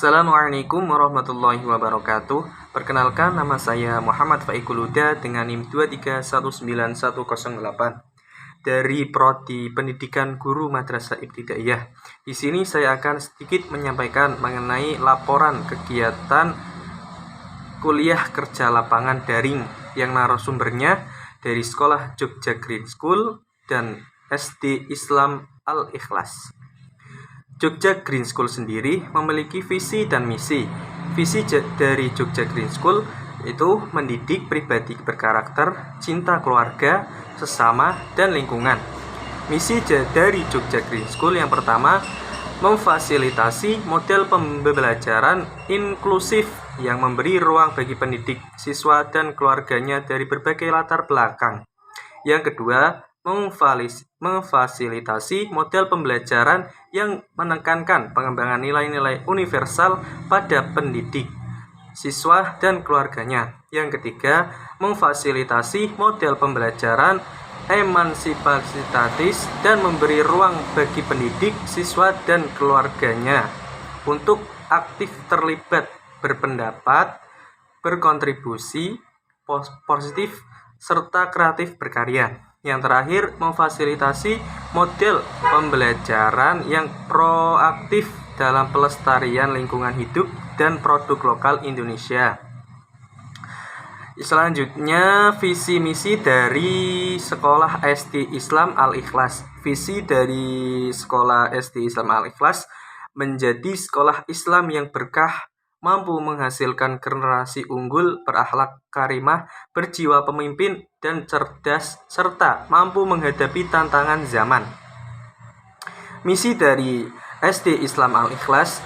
Assalamualaikum warahmatullahi wabarakatuh. Perkenalkan, nama saya Muhammad Faikul Huda dengan NIM 2319108 dari Prodi Pendidikan Guru Madrasah Ibtidaiyah. Di sini saya akan sedikit menyampaikan mengenai laporan kegiatan kuliah kerja lapangan daring yang narasumbernya dari Sekolah Jogja Green School dan SD Islam Al-Ikhlas. Jogja Green School sendiri memiliki visi dan misi. Visi dari Jogja Green School itu mendidik pribadi berkarakter, cinta keluarga, sesama, dan lingkungan. Misi dari Jogja Green School yang pertama, memfasilitasi model pembelajaran inklusif yang memberi ruang bagi pendidik, siswa, dan keluarganya dari berbagai latar belakang. Yang kedua, memfasilitasi model pembelajaran yang menekankan pengembangan nilai-nilai universal pada pendidik, siswa, dan keluarganya. Yang ketiga, memfasilitasi model pembelajaran emansipatatis dan memberi ruang bagi pendidik, siswa, dan keluarganya untuk aktif terlibat berpendapat, berkontribusi positif, serta kreatif berkarya. Yang terakhir, memfasilitasi model pembelajaran yang proaktif dalam pelestarian lingkungan hidup dan produk lokal Indonesia. Selanjutnya, visi misi dari Sekolah SD Islam Al-Ikhlas. Visi dari Sekolah SD Islam Al-Ikhlas menjadi sekolah Islam yang berkah, mampu menghasilkan generasi unggul, berakhlak karimah, berjiwa pemimpin, dan cerdas, serta mampu menghadapi tantangan zaman. Misi dari SD Islam Al-Ikhlas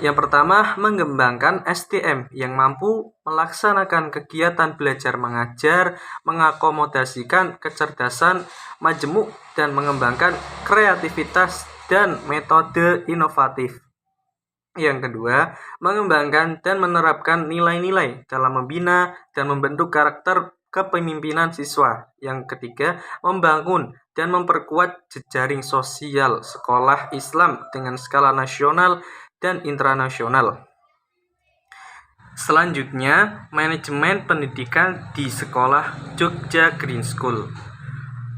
yang pertama, mengembangkan SDM yang mampu melaksanakan kegiatan belajar mengajar, mengakomodasikan kecerdasan majemuk, dan mengembangkan kreativitas dan metode inovatif. Yang kedua, mengembangkan dan menerapkan nilai-nilai dalam membina dan membentuk karakter kepemimpinan siswa. Yang ketiga, membangun dan memperkuat jejaring sosial sekolah Islam dengan skala nasional dan internasional. Selanjutnya, manajemen pendidikan di Sekolah Jogja Green School.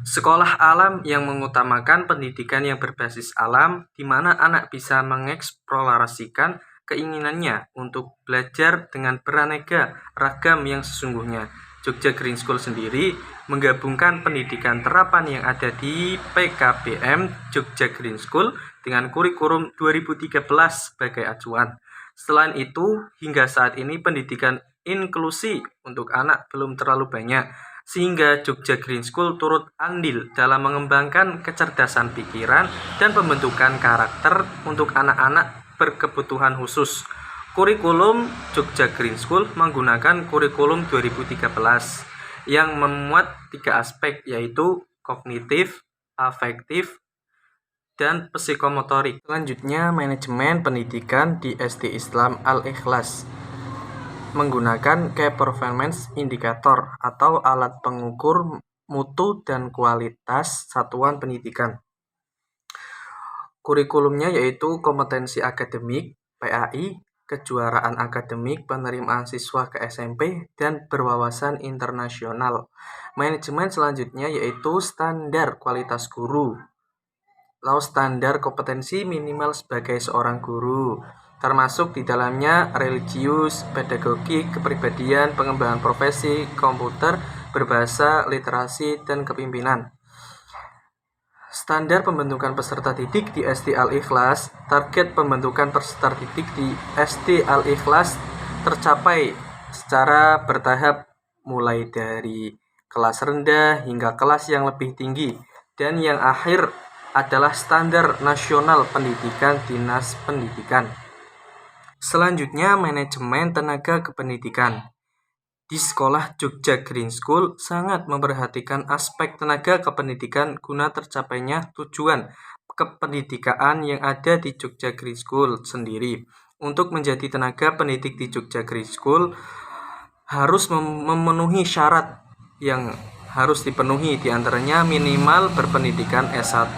Sekolah alam yang mengutamakan pendidikan yang berbasis alam, di mana anak bisa mengeksplorasikan keinginannya untuk belajar dengan beraneka ragam yang sesungguhnya. Jogja Green School sendiri menggabungkan pendidikan terapan yang ada di PKBM Jogja Green School dengan kurikulum 2013 sebagai acuan. Selain itu, hingga saat ini pendidikan inklusi untuk anak belum terlalu banyak, sehingga Jogja Green School turut andil dalam mengembangkan kecerdasan pikiran dan pembentukan karakter untuk anak-anak berkebutuhan khusus. Kurikulum Jogja Green School menggunakan kurikulum 2013 yang memuat 3 aspek, yaitu kognitif, afektif, dan psikomotorik. Selanjutnya, manajemen pendidikan di SD Islam Al-Ikhlas menggunakan Key Performance Indicator atau alat pengukur mutu dan kualitas satuan pendidikan. Kurikulumnya yaitu kompetensi akademik, PAI, kejuaraan akademik, penerimaan siswa ke SMP, dan berwawasan internasional. Manajemen selanjutnya yaitu standar kualitas guru, lalu standar kompetensi minimal sebagai seorang guru, termasuk di dalamnya religius, pedagogik, kepribadian, pengembangan profesi, komputer, berbahasa, literasi, dan kepemimpinan. Standar pembentukan peserta didik di SD Al-Ikhlas. Target pembentukan peserta didik di SD Al-Ikhlas tercapai secara bertahap, mulai dari kelas rendah hingga kelas yang lebih tinggi, dan yang akhir adalah standar nasional pendidikan Dinas Pendidikan. Selanjutnya, manajemen tenaga kependidikan. Di Sekolah Jogja Green School sangat memperhatikan aspek tenaga kependidikan guna tercapainya tujuan kependidikan yang ada di Jogja Green School sendiri. Untuk menjadi tenaga pendidik di Jogja Green School harus memenuhi syarat yang harus dipenuhi, diantaranya minimal berpendidikan S1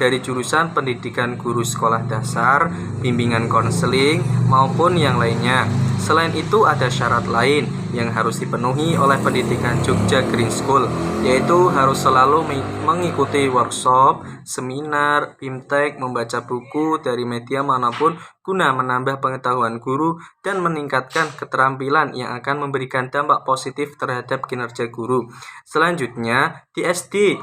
dari jurusan pendidikan guru sekolah dasar, bimbingan konseling, maupun yang lainnya. Selain itu ada syarat lain yang harus dipenuhi oleh pendidikan Jogja Green School, yaitu harus selalu mengikuti workshop, seminar, bimtek, membaca buku dari media manapun guna menambah pengetahuan guru dan meningkatkan keterampilan yang akan memberikan dampak positif terhadap kinerja guru. Selanjutnya, di SD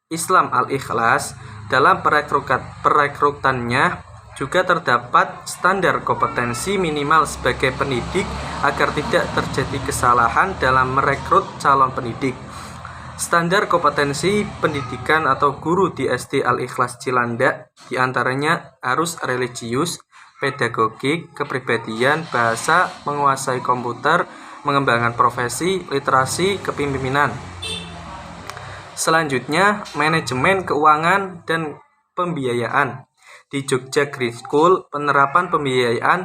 Islam Al-Ikhlas, dalam perekrutannya juga terdapat standar kompetensi minimal sebagai pendidik agar tidak terjadi kesalahan dalam merekrut calon pendidik. Standar kompetensi pendidikan atau guru di SD Al-Ikhlas Cilandak diantaranya harus religius, pedagogik, kepribadian, bahasa, menguasai komputer, mengembangkan profesi, literasi, kepemimpinan. Selanjutnya, manajemen keuangan dan pembiayaan. Di Jogja Green School, penerapan pembiayaan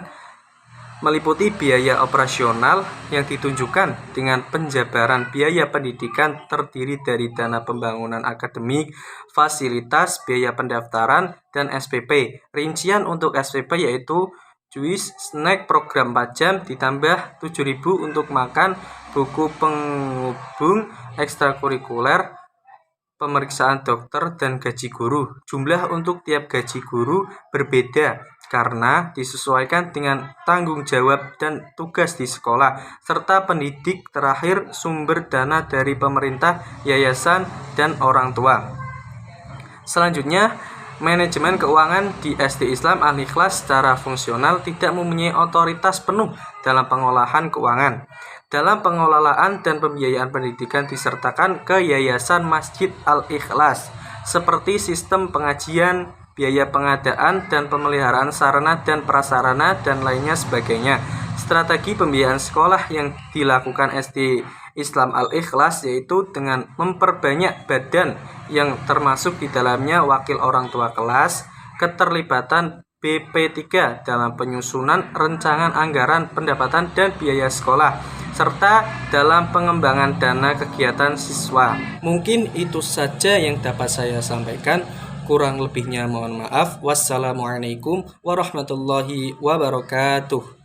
meliputi biaya operasional yang ditunjukkan dengan penjabaran biaya pendidikan terdiri dari dana pembangunan akademik, fasilitas, biaya pendaftaran, dan SPP. Rincian untuk SPP yaitu juis, snack, program 4 jam, ditambah 7.000 untuk makan, buku penghubung, ekstrakurikuler, pemeriksaan dokter, dan gaji guru. Jumlah untuk tiap gaji guru berbeda karena disesuaikan dengan tanggung jawab dan tugas di sekolah, serta pendidik. Terakhir, sumber dana dari pemerintah, yayasan, dan orang tua. Selanjutnya, manajemen keuangan di SD Islam Al-Ikhlas secara fungsional tidak mempunyai otoritas penuh dalam pengolahan keuangan. Dalam pengelolaan dan pembiayaan pendidikan disertakan ke Yayasan Masjid Al-Ikhlas, seperti sistem pengajian, biaya pengadaan dan pemeliharaan sarana dan prasarana, dan lainnya sebagainya. Strategi pembiayaan sekolah yang dilakukan SD Islam Al-Ikhlas yaitu dengan memperbanyak badan yang termasuk di dalamnya wakil orang tua kelas, keterlibatan BP3 dalam penyusunan rancangan anggaran pendapatan dan biaya sekolah, serta dalam pengembangan dana kegiatan siswa. Mungkin itu saja yang dapat saya sampaikan. Kurang lebihnya mohon maaf. Wassalamualaikum warahmatullahi wabarakatuh.